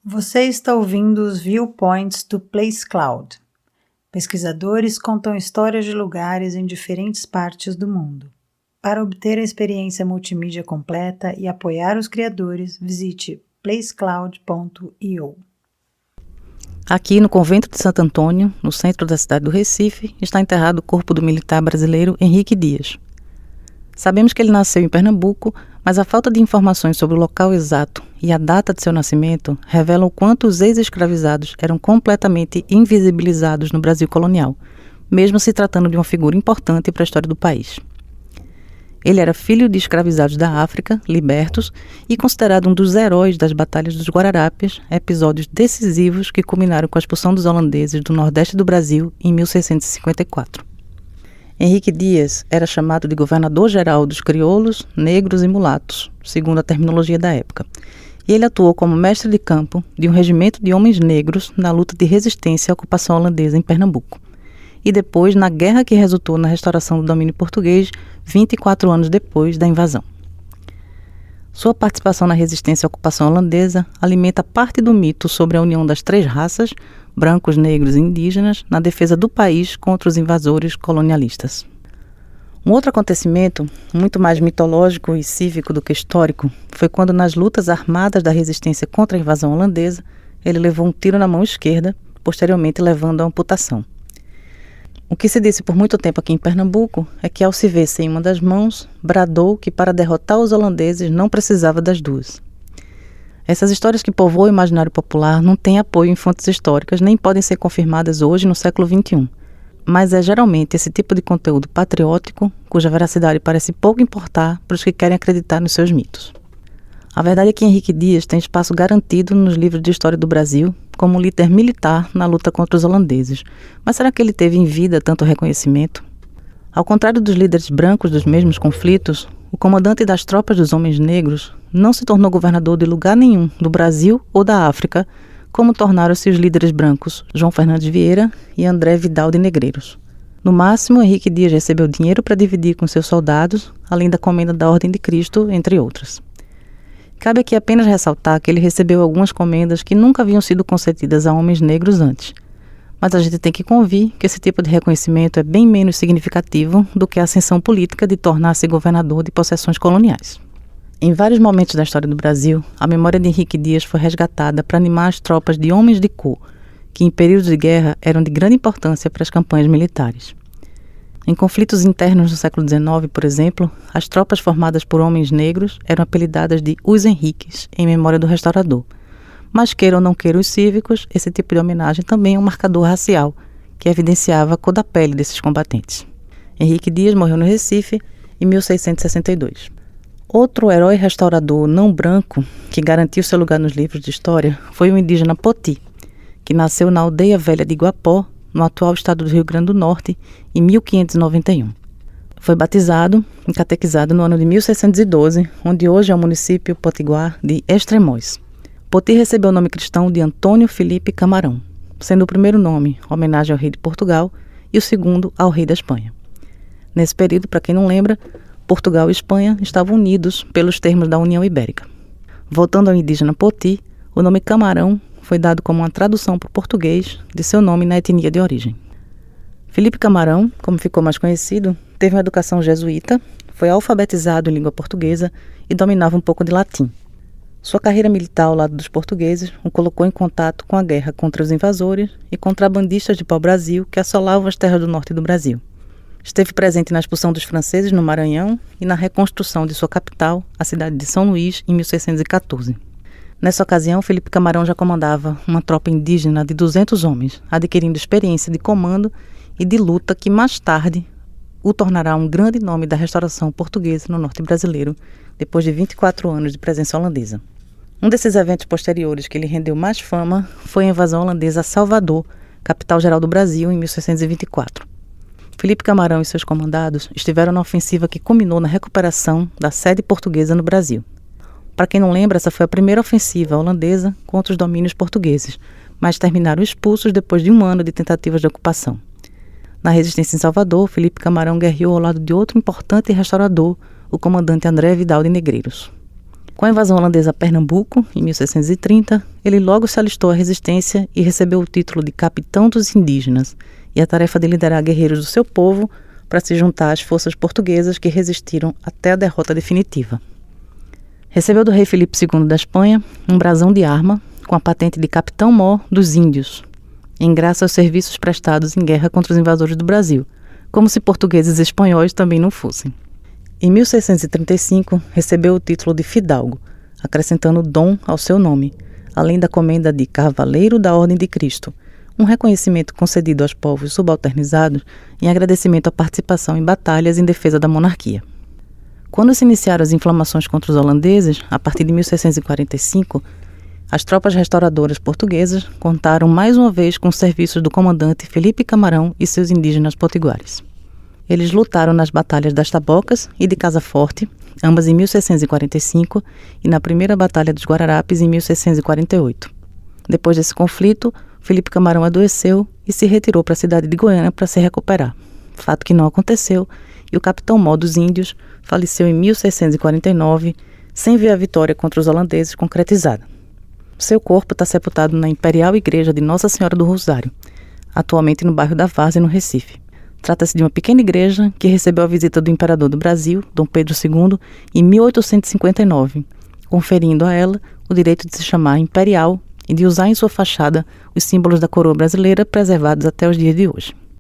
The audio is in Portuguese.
Você está ouvindo os Viewpoints do Place Cloud. Pesquisadores contam histórias de lugares em diferentes partes do mundo. Para obter a experiência multimídia completa e apoiar os criadores, visite placecloud.io. Aqui no convento de Santo Antônio, no centro da cidade do Recife, está enterrado o corpo do militar brasileiro Henrique Dias. Sabemos que ele nasceu em Pernambuco, mas a falta de informações sobre o local exato e a data de seu nascimento revelam o quanto os ex-escravizados eram completamente invisibilizados no Brasil colonial, mesmo se tratando de uma figura importante para a história do país. Ele era filho de escravizados da África, libertos, e considerado um dos heróis das Batalhas dos Guararapes, episódios decisivos que culminaram com a expulsão dos holandeses do Nordeste do Brasil em 1654. Henrique Dias era chamado de governador-geral dos crioulos, negros e mulatos, segundo a terminologia da época, e ele atuou como mestre de campo de um regimento de homens negros na luta de resistência à ocupação holandesa em Pernambuco, e depois na guerra que resultou na restauração do domínio português 24 anos depois da invasão. Sua participação na resistência à ocupação holandesa alimenta parte do mito sobre a união das três raças, brancos, negros e indígenas, na defesa do país contra os invasores colonialistas. Um outro acontecimento, muito mais mitológico e cívico do que histórico, foi quando nas lutas armadas da resistência contra a invasão holandesa, ele levou um tiro na mão esquerda, posteriormente levando à amputação. O que se disse por muito tempo aqui em Pernambuco é que, ao se ver sem uma das mãos, bradou que para derrotar os holandeses não precisava das duas. Essas histórias que povoam o imaginário popular não têm apoio em fontes históricas nem podem ser confirmadas hoje no século XXI. Mas é geralmente esse tipo de conteúdo patriótico, cuja veracidade parece pouco importar para os que querem acreditar nos seus mitos. A verdade é que Henrique Dias tem espaço garantido nos livros de história do Brasil como um líder militar na luta contra os holandeses. Mas será que ele teve em vida tanto reconhecimento? Ao contrário dos líderes brancos dos mesmos conflitos, o comandante das tropas dos homens negros não se tornou governador de lugar nenhum do Brasil ou da África, como tornaram-se os líderes brancos João Fernandes Vieira e André Vidal de Negreiros. No máximo, Henrique Dias recebeu dinheiro para dividir com seus soldados, além da comenda da Ordem de Cristo, entre outras. Cabe aqui apenas ressaltar que ele recebeu algumas comendas que nunca haviam sido concedidas a homens negros antes. Mas a gente tem que convir que esse tipo de reconhecimento é bem menos significativo do que a ascensão política de tornar-se governador de possessões coloniais. Em vários momentos da história do Brasil, a memória de Henrique Dias foi resgatada para animar as tropas de homens de cor, que em períodos de guerra eram de grande importância para as campanhas militares. Em conflitos internos no século XIX, por exemplo, as tropas formadas por homens negros eram apelidadas de os Henriques, em memória do restaurador. Mas queiram ou não queiram os cívicos, esse tipo de homenagem também é um marcador racial, que evidenciava a cor da pele desses combatentes. Henrique Dias morreu no Recife em 1662. Outro herói restaurador não branco que garantiu seu lugar nos livros de história foi o indígena Poti, que nasceu na aldeia velha de Iguapó, no atual estado do Rio Grande do Norte, em 1591. Foi batizado e catequizado no ano de 1612, onde hoje é o município potiguar de Extremóis. Poti recebeu o nome cristão de Antônio Felipe Camarão, sendo o primeiro nome homenagem ao rei de Portugal e o segundo ao rei da Espanha. Nesse período, para quem não lembra, Portugal e Espanha estavam unidos pelos termos da União Ibérica. Voltando ao indígena Poti, o nome Camarão foi dado como uma tradução para o português de seu nome na etnia de origem. Felipe Camarão, como ficou mais conhecido, teve uma educação jesuíta, foi alfabetizado em língua portuguesa e dominava um pouco de latim. Sua carreira militar ao lado dos portugueses o colocou em contato com a guerra contra os invasores e contrabandistas de pau-brasil que assolavam as terras do norte do Brasil. Esteve presente na expulsão dos franceses no Maranhão e na reconstrução de sua capital, a cidade de São Luís, em 1614. Nessa ocasião, Felipe Camarão já comandava uma tropa indígena de 200 homens, adquirindo experiência de comando e de luta que mais tarde o tornará um grande nome da restauração portuguesa no norte brasileiro, depois de 24 anos de presença holandesa. Um desses eventos posteriores que lhe rendeu mais fama foi a invasão holandesa a Salvador, capital geral do Brasil, em 1624. Felipe Camarão e seus comandados estiveram na ofensiva que culminou na recuperação da sede portuguesa no Brasil. Para quem não lembra, essa foi a primeira ofensiva holandesa contra os domínios portugueses, mas terminaram expulsos depois de um ano de tentativas de ocupação. Na resistência em Salvador, Felipe Camarão guerreou ao lado de outro importante restaurador, o comandante André Vidal de Negreiros. Com a invasão holandesa a Pernambuco, em 1630, ele logo se alistou à resistência e recebeu o título de capitão dos indígenas e a tarefa de liderar guerreiros do seu povo para se juntar às forças portuguesas que resistiram até a derrota definitiva. Recebeu do rei Filipe II da Espanha um brasão de arma com a patente de capitão-mor dos índios, em graça aos serviços prestados em guerra contra os invasores do Brasil, como se portugueses e espanhóis também não fossem. Em 1635, recebeu o título de fidalgo, acrescentando dom ao seu nome, além da comenda de Cavaleiro da Ordem de Cristo, um reconhecimento concedido aos povos subalternizados em agradecimento à participação em batalhas em defesa da monarquia. Quando se iniciaram as inflamações contra os holandeses, a partir de 1645, as tropas restauradoras portuguesas contaram mais uma vez com os serviços do comandante Felipe Camarão e seus indígenas potiguares. Eles lutaram nas batalhas das Tabocas e de Casa Forte, ambas em 1645, e na primeira Batalha dos Guararapes em 1648. Depois desse conflito, Felipe Camarão adoeceu e se retirou para a cidade de Goiânia para se recuperar, fato que não aconteceu, e o capitão-mor dos índios faleceu em 1649, sem ver a vitória contra os holandeses concretizada. Seu corpo está sepultado na Imperial Igreja de Nossa Senhora do Rosário, atualmente no bairro da Várzea, no Recife. Trata-se de uma pequena igreja que recebeu a visita do imperador do Brasil, Dom Pedro II, em 1859, conferindo a ela o direito de se chamar imperial e de usar em sua fachada os símbolos da coroa brasileira preservados até os dias de hoje.